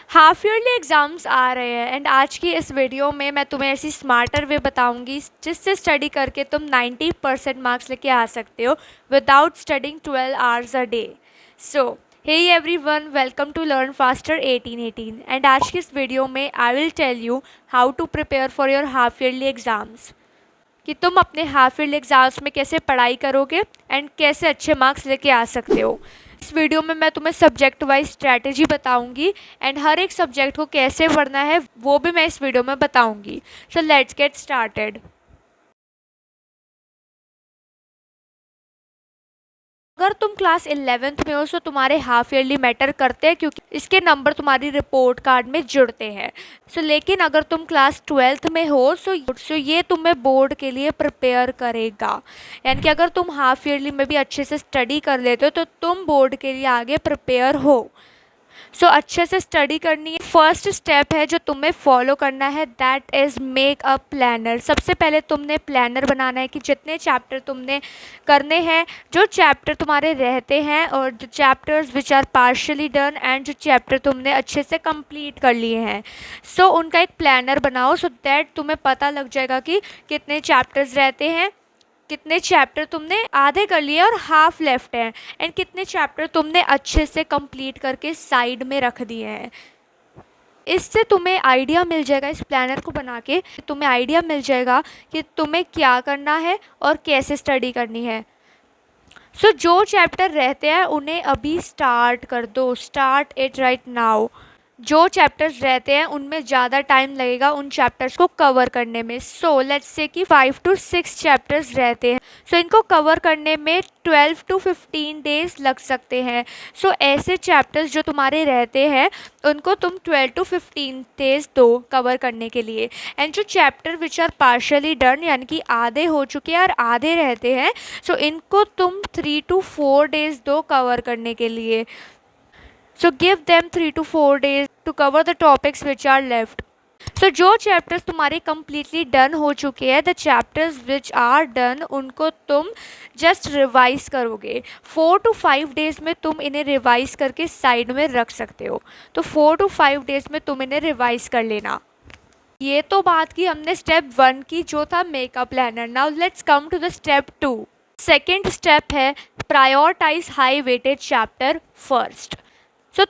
Half yearly exams आ रहे हैं and आज की इस वीडियो में मैं तुम्हें ऐसी स्मार्टर वे बताऊंगी जिससे स्टडी करके तुम 90% मार्क्स लेके आ सकते हो without studying 12 hours a day. So hey everyone, welcome to learn faster 1818 and आज की इस वीडियो में I will tell you how to prepare for your half yearly exams, कि तुम अपने हाफ ईयरली एग्ज़ाम्स में कैसे पढ़ाई करोगे एंड कैसे अच्छे मार्क्स लेके आ सकते हो। इस वीडियो में मैं तुम्हें सब्जेक्ट वाइज स्ट्रैटेजी बताऊंगी एंड हर एक सब्जेक्ट को कैसे पढ़ना है वो भी मैं इस वीडियो में बताऊंगी। So let's get started. अगर तुम क्लास 11th में हो तो तुम्हारे हाफ ईयरली मैटर करते हैं क्योंकि इसके नंबर तुम्हारी रिपोर्ट कार्ड में जुड़ते हैं। लेकिन अगर तुम क्लास 12th में हो सो ये तुम्हें बोर्ड के लिए प्रिपेयर करेगा। यानी कि अगर तुम हाफ ईयरली में भी अच्छे से स्टडी कर लेते हो तो तुम बोर्ड के लिए आगे प्रिपेयर हो। अच्छे से स्टडी करनी है। फर्स्ट स्टेप है जो तुम्हें फॉलो करना है, that is make a planner. सबसे पहले तुमने प्लानर बनाना है कि जितने चैप्टर तुमने करने हैं, जो चैप्टर तुम्हारे रहते हैं और जो chapters which are partially done and जो चैप्टर तुमने अच्छे से कंप्लीट कर लिए हैं, उनका एक प्लानर बनाओ सो दैट तुम्हें पता लग जाएगा कि कितने चैप्टर्स रहते हैं, कितने चैप्टर तुमने आधे कर लिए और हाफ लेफ्ट हैं एंड कितने चैप्टर तुमने अच्छे से कंप्लीट करके साइड में रख दिए हैं। इससे तुम्हें आइडिया मिल जाएगा, इस प्लानर को बना के तुम्हें आइडिया मिल जाएगा कि तुम्हें क्या करना है और कैसे स्टडी करनी है। जो चैप्टर रहते हैं उन्हें अभी स्टार्ट कर दो, स्टार्ट इट राइट नाउ। जो चैप्टर्स रहते हैं उनमें ज़्यादा टाइम लगेगा उन चैप्टर्स को कवर करने में। लेट्स से कि 5 to 6 चैप्टर्स रहते हैं, इनको कवर करने में 12 to 15 डेज़ लग सकते हैं। ऐसे चैप्टर्स जो तुम्हारे रहते हैं उनको तुम 12 to 15 डेज़ दो कवर करने के लिए। एंड जो chapter which are partially done यानी कि आधे हो चुके हैं और आधे रहते हैं, इनको तुम 3 to 4 डेज़ दो कवर करने के लिए। Give them 3 to 4 days to cover the topics which are left. जो चैप्टर्स तुम्हारे completely डन हो चुके हैं, the chapters which are done, उनको तुम जस्ट रिवाइज करोगे। 4 to 5 डेज़ में तुम इन्हें रिवाइज करके साइड में रख सकते हो। 4 to 5 डेज़ में तुम इन्हें रिवाइज कर लेना। ये तो बात की हमने स्टेप 1 की जो था makeup planner. Now let's come to the step 2। Second step है prioritize high weightage chapter first.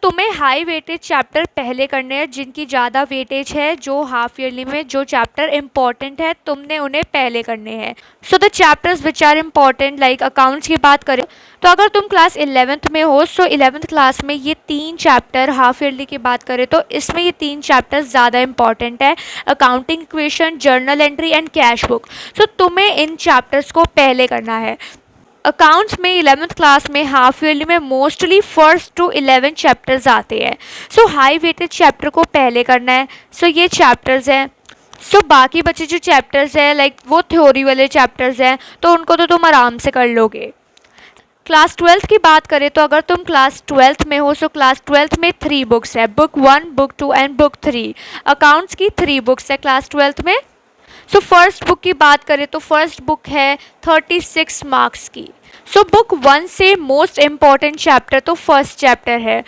तुम्हें हाई वेटेज चैप्टर पहले करने हैं, जिनकी ज़्यादा वेटेज है, जो हाफ ईयरली में जो चैप्टर इम्पॉर्टेंट है तुमने उन्हें पहले करने हैं। The chapters which are important, like accounts की बात करें तो अगर तुम क्लास 11th में हो 11th क्लास में ये 3 चैप्टर, हाफ ईयरली की बात करें तो इसमें ये 3 चैप्टर ज़्यादा इंपॉर्टेंट है, accounting equation, journal entry and cash book. तुम्हें इन चैप्टर्स को पहले करना है। अकाउंट्स में 11th क्लास में हाफ ईयरली में मोस्टली 1st to 11 चैप्टर्स आते हैं। हाई वेटेज चैप्टर को पहले करना है। ये चैप्टर्स हैं। बाकी बचे जो चैप्टर्स हैं लाइक वो थ्योरी वाले चैप्टर्स हैं, तो उनको तो तुम आराम से कर लोगे। क्लास 12th की बात करें तो अगर तुम क्लास 12th में हो क्लास 12th में 3 बुक्स है, book 1, book 2 and book 3। Accounts की 3 बुक्स है क्लास 12th में। फर्स्ट बुक की बात करें तो फर्स्ट बुक है 36 मार्क्स की। बुक 1 से मोस्ट इम्पॉर्टेंट चैप्टर तो फर्स्ट चैप्टर है।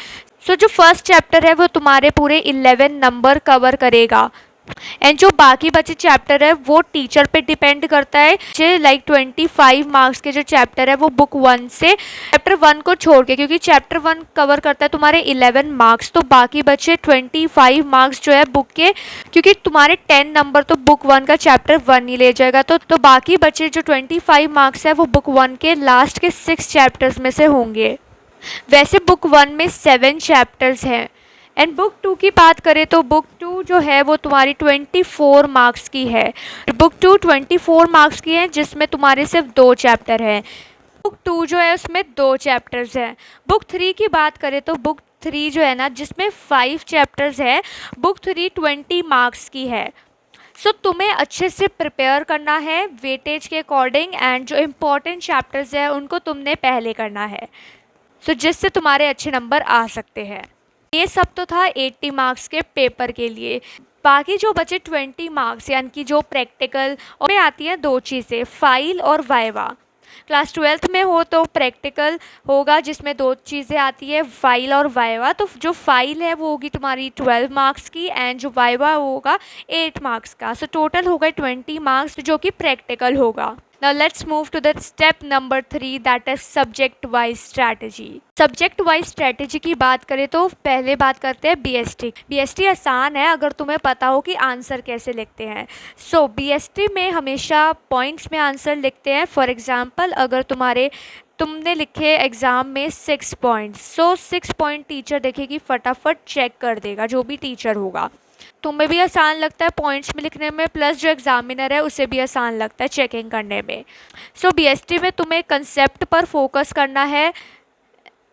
जो फर्स्ट चैप्टर है वो तुम्हारे पूरे 11 नंबर कवर करेगा एंड जो बाकी बचे चैप्टर है वो टीचर पे डिपेंड करता है। लाइक 25 मार्क्स के जो चैप्टर है वो बुक 1 से, चैप्टर 1 को छोड़ के, क्योंकि चैप्टर 1 कवर करता है तुम्हारे 11 मार्क्स, तो बाकी बचे 25 मार्क्स जो है बुक के, क्योंकि तुम्हारे 10 नंबर तो बुक 1 का चैप्टर 1 ही ले जाएगा। तो बाकी बचे जो 25 मार्क्स है वो बुक 1 के लास्ट के 6 चैप्टर्स में से होंगे। वैसे बुक 1 में 7 चैप्टर्स हैं एंड बुक 2 की बात करें तो बुक 2 जो है वो तुम्हारी 24 मार्क्स की है। बुक 2 24 मार्क्स की है जिसमें तुम्हारे सिर्फ 2 चैप्टर हैं। बुक 2 जो है उसमें 2 चैप्टर्स हैं। बुक 3 की बात करें तो बुक 3 जो है ना जिसमें 5 चैप्टर्स है, बुक 3 20 मार्क्स की है। तुम्हें अच्छे से प्रिपेयर करना है वेटेज के अकॉर्डिंग एंड जो इम्पोर्टेंट चैप्टर्स है उनको तुमने पहले करना है, जिससे तुम्हारे अच्छे नंबर आ सकते हैं। ये सब तो था 80 मार्क्स के पेपर के लिए। बाकी जो बचे 20 मार्क्स यानी कि जो प्रैक्टिकल और में आती हैं 2 चीज़ें, फाइल और वाइवा। क्लास 12th में हो तो प्रैक्टिकल होगा जिसमें 2 चीज़ें आती है, फाइल और वाइवा। तो जो फाइल है वो होगी तुम्हारी 12 मार्क्स की एंड जो वाइवा होगा 8 मार्क्स का। सो टोटल होगा 20 मार्क्स जो कि प्रैक्टिकल होगा। Now let's move to the step number 3, that is subject wise strategy. Subject wise strategy की बात करें तो पहले बात करते हैं बीएसटी। बीएसटी आसान है अगर तुम्हें पता हो कि आंसर कैसे लिखते हैं। सो बीएसटी में हमेशा पॉइंट्स में आंसर लिखते हैं। फॉर एग्जांपल अगर तुमने लिखे एग्ज़ाम में 6 पॉइंट्स, सो 6 पॉइंट टीचर देखेगी, फटाफट चेक कर देगा जो भी टीचर होगा। तुम्हें भी आसान लगता है पॉइंट्स में लिखने में, प्लस जो एग्जामिनर है उसे भी आसान लगता है चेकिंग करने में। सो बीएसटी में तुम्हें कंसेप्ट पर फोकस करना है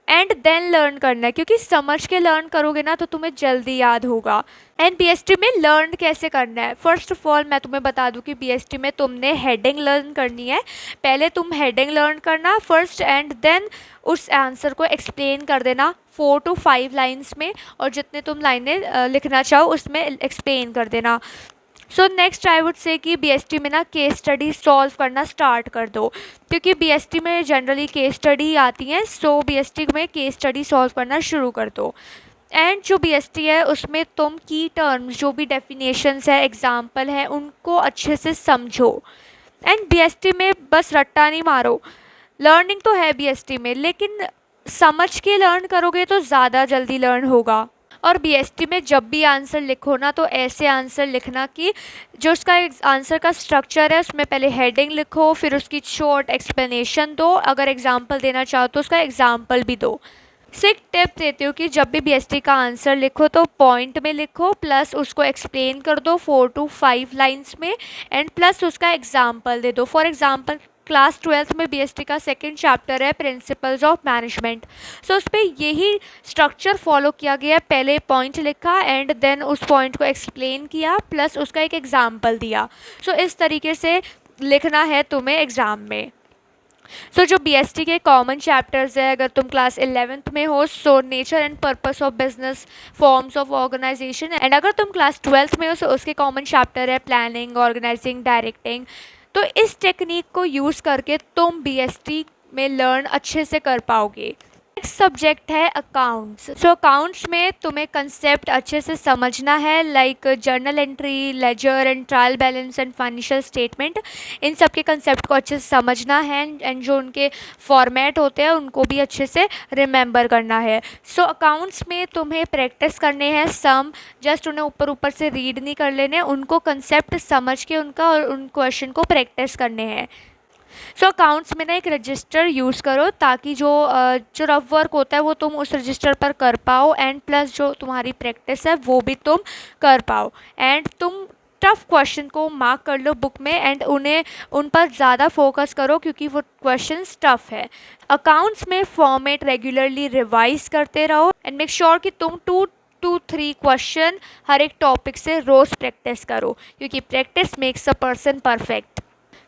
एंड देन लर्न करना है, क्योंकि समझ के लर्न करोगे ना तो तुम्हें जल्दी याद होगा। एंड बीएसटी में लर्न कैसे करना है, फर्स्ट ऑफ ऑल मैं तुम्हें बता दूं कि बीएसटी में तुमने हेडिंग लर्न करनी है। पहले तुम हेडिंग लर्न करना फर्स्ट एंड देन उस आंसर को एक्सप्लेन कर देना 4 to 5 लाइन्स में, और जितने तुम लाइनें लिखना चाहो उसमें एक्सप्लेन कर देना। So next I would say कि बीएसटी में ना केस स्टडी सॉल्व करना स्टार्ट कर दो, क्योंकि बीएसटी में जनरली केस स्टडी आती हैं। सो बीएसटी में केस स्टडी सॉल्व करना शुरू कर दो। एंड जो बीएसटी है उसमें तुम की टर्म्स जो भी डेफिनेशंस है, एग्जाम्पल है, उनको अच्छे से समझो। एंड बीएसटी में बस रट्टा नहीं मारो, लर्निंग तो है बीएसटी में, लेकिन समझ के लर्न करोगे तो ज़्यादा जल्दी लर्न होगा। और बीएसटी में जब भी आंसर लिखो ना तो ऐसे आंसर लिखना कि जो उसका आंसर का स्ट्रक्चर है उसमें पहले हेडिंग लिखो, फिर उसकी शॉर्ट एक्सप्लेनेशन दो, अगर एग्जांपल देना चाहो तो उसका एग्जांपल भी दो। से एक टिप देती हूँ कि जब भी बीएसटी का आंसर लिखो तो पॉइंट में लिखो, प्लस उसको एक्सप्लेन कर दो 4 to 5 लाइन्स में, एंड प्लस उसका एग्जाम्पल दे दो। फॉर एग्जाम्पल क्लास 12th में बीएसटी का सेकंड चैप्टर है प्रिंसिपल्स ऑफ मैनेजमेंट। सो उस पर यही स्ट्रक्चर फॉलो किया गया, पहले पॉइंट लिखा एंड देन उस पॉइंट को एक्सप्लेन किया, प्लस उसका एक एग्जाम्पल दिया। सो इस तरीके से लिखना है तुम्हें एग्ज़ाम में। सो जो बीएसटी के कॉमन चैप्टर्स है, अगर तुम क्लास 11th में हो so nature and purpose of business, forms of organisation, and अगर तुम क्लास 12th में हो सो उसके कॉमन चैप्टर है प्लानिंग, ऑर्गेनाइजिंग, डायरेक्टिंग। तो इस टेक्निक को यूज़ करके तुम बीएसटी में लर्न अच्छे से कर पाओगे। नेक्स्ट सब्जेक्ट है अकाउंट्स। सो अकाउंट्स में तुम्हें कंसेप्ट अच्छे से समझना है, like journal entry, ledger and trial balance and financial statement. इन सब के कंसेप्ट को अच्छे से समझना है एंड जो उनके फॉर्मेट होते हैं उनको भी अच्छे से रिमेंबर करना है। सो अकाउंट्स में तुम्हें प्रैक्टिस करने हैं सम, जस्ट उन्हें ऊपर ऊपर से रीड नहीं कर लेने, उनको कंसेप्ट समझ के उनका और उन क्वेश्चन को प्रैक्टिस करने हैं। सो अकाउंट्स में ना एक रजिस्टर यूज़ करो ताकि जो रफ वर्क होता है वो तुम उस रजिस्टर पर कर पाओ, एंड प्लस जो तुम्हारी प्रैक्टिस है वो भी तुम कर पाओ। एंड तुम टफ क्वेश्चन को मार्क कर लो बुक में एंड उन पर ज़्यादा फोकस करो क्योंकि वो क्वेश्चंस टफ है। अकाउंट्स में फॉर्मेट रेगुलरली रिवाइज करते रहो एंड मेक श्योर कि तुम 2 to 3 क्वेश्चन हर एक टॉपिक से रोज़ प्रैक्टिस करो, क्योंकि practice makes a person perfect.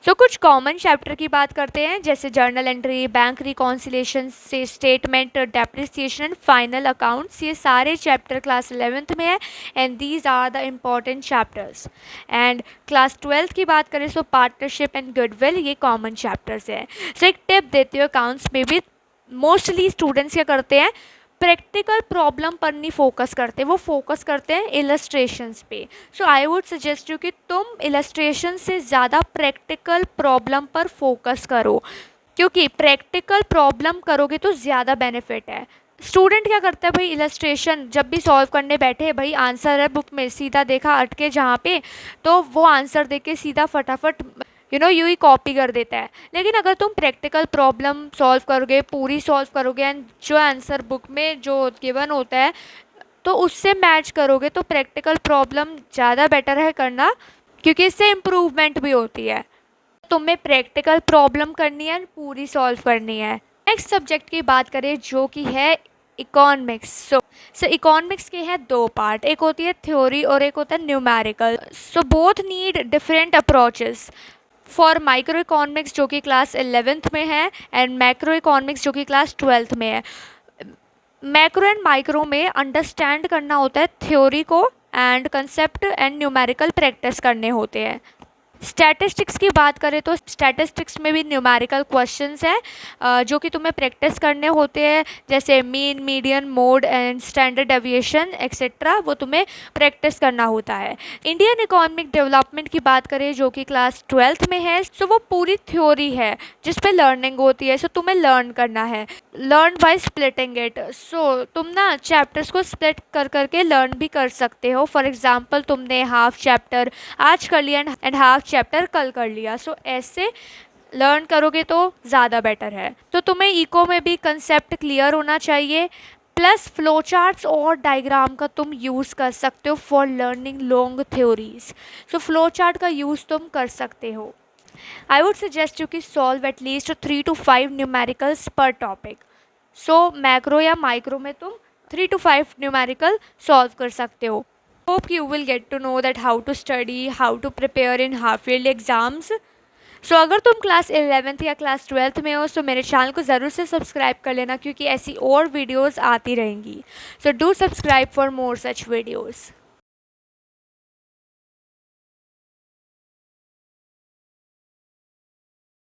So कुछ कॉमन चैप्टर की बात करते हैं, जैसे जर्नल एंट्री, बैंक रिकॉन्सिलेशन से statement, depreciation and final accounts. ये सारे चैप्टर क्लास 11th में है and these are the important chapters. And class 12th की बात करें सो पार्टनरशिप एंड गुडविल, ये कॉमन चैप्टर्स हैं। सो एक टिप देती हूँ, अकाउंट्स में भी मोस्टली स्टूडेंट्स क्या करते हैं, प्रैक्टिकल प्रॉब्लम पर नहीं फोकस करते, वो फोकस करते हैं इलस्ट्रेशंस पे। सो आई वुड सजेस्ट यू कि तुम इलस्ट्रेशन से ज़्यादा प्रैक्टिकल प्रॉब्लम पर फोकस करो, क्योंकि प्रैक्टिकल प्रॉब्लम करोगे तो ज़्यादा बेनिफिट है। स्टूडेंट क्या करता है भाई, इलस्ट्रेशन जब भी सॉल्व करने बैठे, भाई आंसर है बुक में, सीधा देखा अटके जहाँ पे, तो वो आंसर देख के सीधा फटाफट यूँ ही कॉपी कर देता है। लेकिन अगर तुम प्रैक्टिकल प्रॉब्लम सॉल्व करोगे, पूरी सॉल्व करोगे एंड जो आंसर बुक में जो गिवन होता है तो उससे मैच करोगे तो प्रैक्टिकल प्रॉब्लम ज़्यादा बेटर है करना, क्योंकि इससे इम्प्रूवमेंट भी होती है। तुम्हें प्रैक्टिकल प्रॉब्लम करनी है, पूरी सॉल्व करनी है। नेक्स्ट सब्जेक्ट की बात करें जो कि है इकोनॉमिक्स। सो इकोनॉमिक्स के हैं 2 पार्ट, एक होती है थ्योरी और एक होता है numerical. So both need different approaches. For micro economics जो कि क्लास 11th में है एंड मैक्रो इकोनॉमिक्स जो कि क्लास 12th में है। मैक्रो एंड माइक्रो में अंडरस्टैंड करना होता है थ्योरी को and concept and numerical practice करने होते हैं। स्टैटिस्टिक्स की बात करें तो स्टैटिस्टिक्स में भी न्यूमेरिकल क्वेश्चंस हैं जो कि तुम्हें प्रैक्टिस करने होते हैं, जैसे mean, median, mode and standard deviation etcetera, वो तुम्हें प्रैक्टिस करना होता है। इंडियन इकोनॉमिक डेवलपमेंट की बात करें जो कि क्लास 12th में है, सो वो पूरी थ्योरी है जिस पे लर्निंग होती है। सो तुम्हें लर्न करना है, लर्न बाय स्प्लिटिंग इट। सो तुम ना चैप्टर्स को स्प्लिट कर करके लर्न भी कर सकते हो। फॉर एग्जाम्पल तुमने हाफ चैप्टर आज कर लिया एंड हाफ चैप्टर कल कर लिया, सो ऐसे लर्न करोगे तो ज़्यादा बेटर है। तो तुम्हें इको में भी कंसेप्ट क्लियर होना चाहिए, प्लस फ्लो चार्ट्स और डायग्राम का तुम यूज़ कर सकते हो for learning long theories. So flow chart का यूज़ तुम कर सकते हो। आई वुड सजेस्ट यू कि solve at least 3 to 5 numericals पर टॉपिक। सो मैक्रो या माइक्रो में तुम 3 to 5 न्यूमेरिकल सॉल्व कर सकते हो। Hope you will get to know that how to study, how to prepare in half yearly exams. सो अगर तुम क्लास 11th या क्लास 12th में हो तो मेरे चैनल को ज़रूर से सब्सक्राइब कर लेना, क्योंकि ऐसी और वीडियोस आती रहेंगी। So do subscribe for more such videos.